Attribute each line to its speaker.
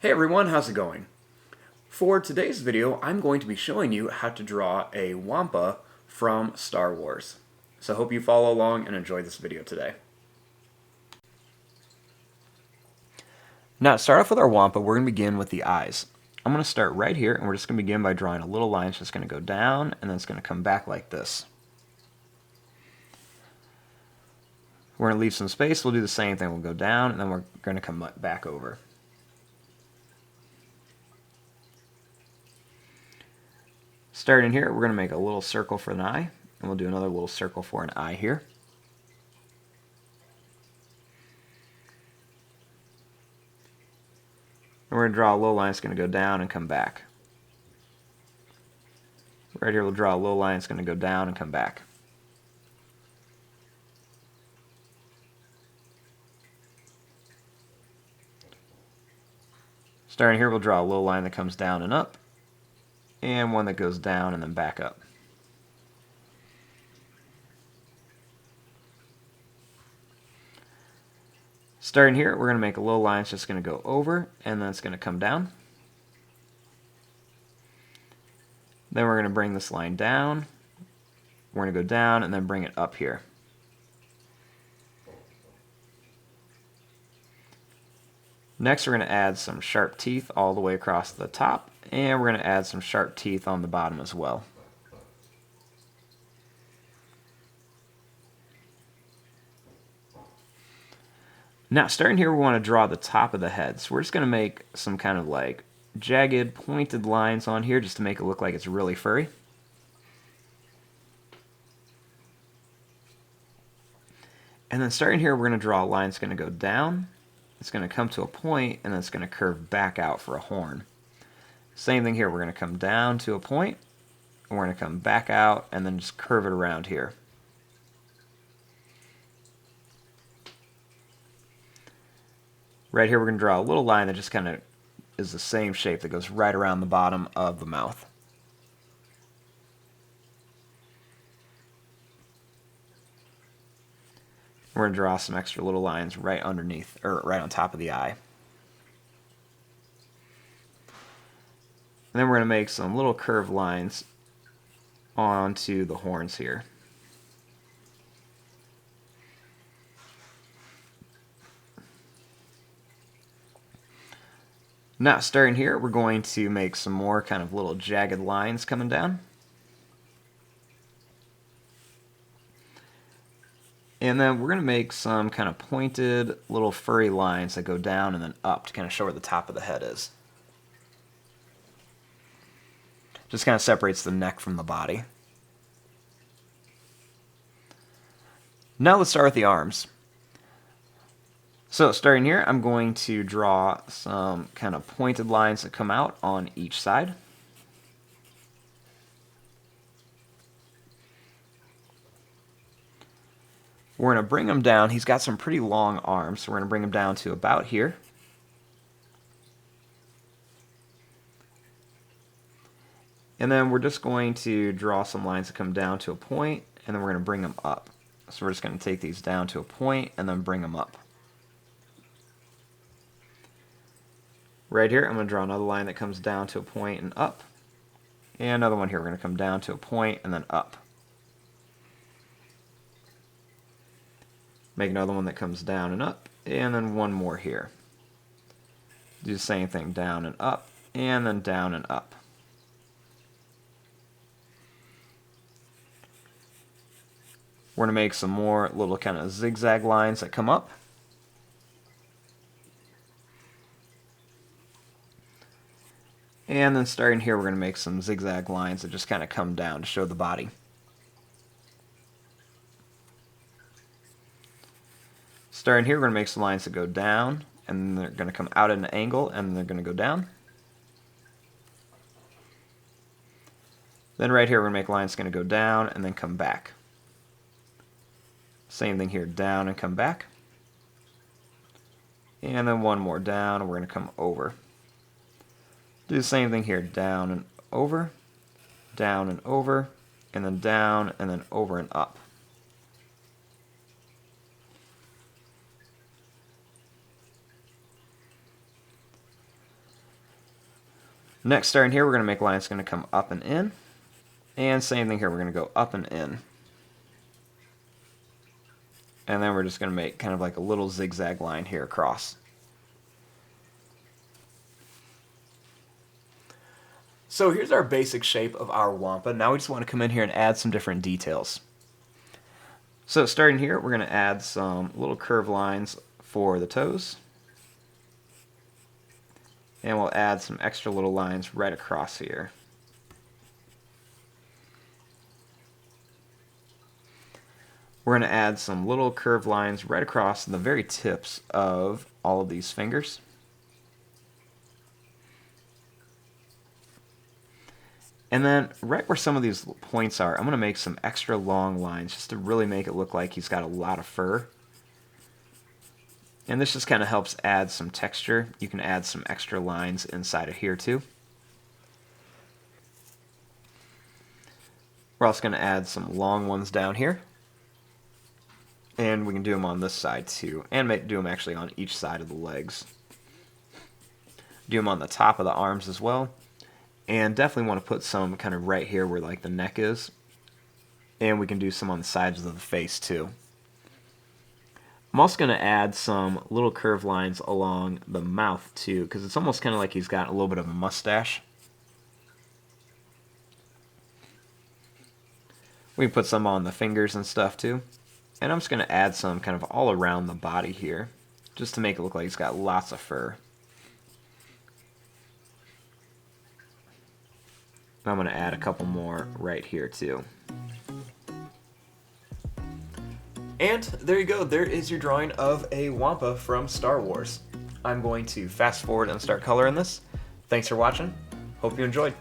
Speaker 1: Hey everyone, how's it going? For today's video, I'm going to be showing you how to draw a WAMPA from Star Wars. So I hope you follow along and enjoy this video today. Now to start off with our WAMPA, we're going to begin with the eyes. I'm going to start right here, and we're just going to begin by drawing a little line. It's just going to go down, and then it's going to come back like this. We're going to leave some space. We'll do the same thing. We'll go down, and then we're going to come back over. Starting here, we're going to make a little circle for an eye, and we'll do another little circle for an eye here. And we're going to draw a little line that's going to go down and come back. Right here we'll draw a little line that's going to go down and come back. Starting here, we'll draw a little line that comes down and up, and one that goes down and then back up. Starting here, we're going to make a little line that's just going to go over, and then it's going to come down. Then we're going to bring this line down. We're going to go down and then bring it up here. Next, we're going to add some sharp teeth all the way across the top, and we're going to add some sharp teeth on the bottom as well. Now, starting here, we want to draw the top of the head. So we're just going to make some kind of like jagged, pointed lines on here just to make it look like it's really furry. And then starting here, we're going to draw a line that's going to go down. It's going to come to a point, and then it's going to curve back out for a horn. Same thing here. We're going to come down to a point, and we're going to come back out, and then just curve it around here. Right here, we're going to draw a little line that just kind of is the same shape that goes right around the bottom of the mouth. We're going to draw some extra little lines right underneath, or right on top of the eye. And then we're going to make some little curved lines onto the horns here. Now, starting here, we're going to make some more kind of little jagged lines coming down. And then we're going to make some kind of pointed little furry lines that go down and then up to kind of show where the top of the head is. Just kind of separates the neck from the body. Now let's start with the arms. So starting here, I'm going to draw some kind of pointed lines that come out on each side. We're going to bring him down. He's got some pretty long arms, so we're going to bring him down to about here. And then we're just going to draw some lines that come down to a point, and then we're going to bring them up. So we're just going to take these down to a point and then bring them up. Right here, I'm going to draw another line that comes down to a point and up. And another one here, we're going to come down to a point and then up. Make another one that comes down and up, and then one more here. Do the same thing, down and up, and then down and up. We're going to make some more little kind of zigzag lines that come up. And then starting here, we're going to make some zigzag lines that just kind of come down to show the body. Starting here, we're going to make some lines that go down, and then they're going to come out at an angle, and then they're going to go down. Then right here, we're going to make lines that are going to go down and then come back. Same thing here, down and come back. And then one more down, and we're going to come over. Do the same thing here, down and over, and then down, and then over and up. Next, starting here, we're going to make lines going to come up and in. And same thing here, we're going to go up and in. And then we're just going to make kind of like a little zigzag line here across. So here's our basic shape of our WAMPA. Now we just want to come in here and add some different details. So starting here, we're going to add some little curved lines for the toes. And we'll add some extra little lines right across here. We're going to add some little curved lines right across the very tips of all of these fingers. And then right where some of these points are, I'm going to make some extra long lines just to really make it look like he's got a lot of fur. And this just kind of helps add some texture. You can add some extra lines inside of here too. We're also going to add some long ones down here. And we can do them on this side too. And do them actually on each side of the legs. Do them on the top of the arms as well. And definitely want to put some kind of right here where like the neck is. And we can do some on the sides of the face too. I'm also going to add some little curved lines along the mouth too, because it's almost kind of like he's got a little bit of a mustache. We can put some on the fingers and stuff too. And I'm just going to add some kind of all around the body here, just to make it look like he's got lots of fur. I'm going to add a couple more right here too. And there you go, there is your drawing of a WAMPA from Star Wars. I'm going to fast forward and start coloring this. Thanks for watching, hope you enjoyed.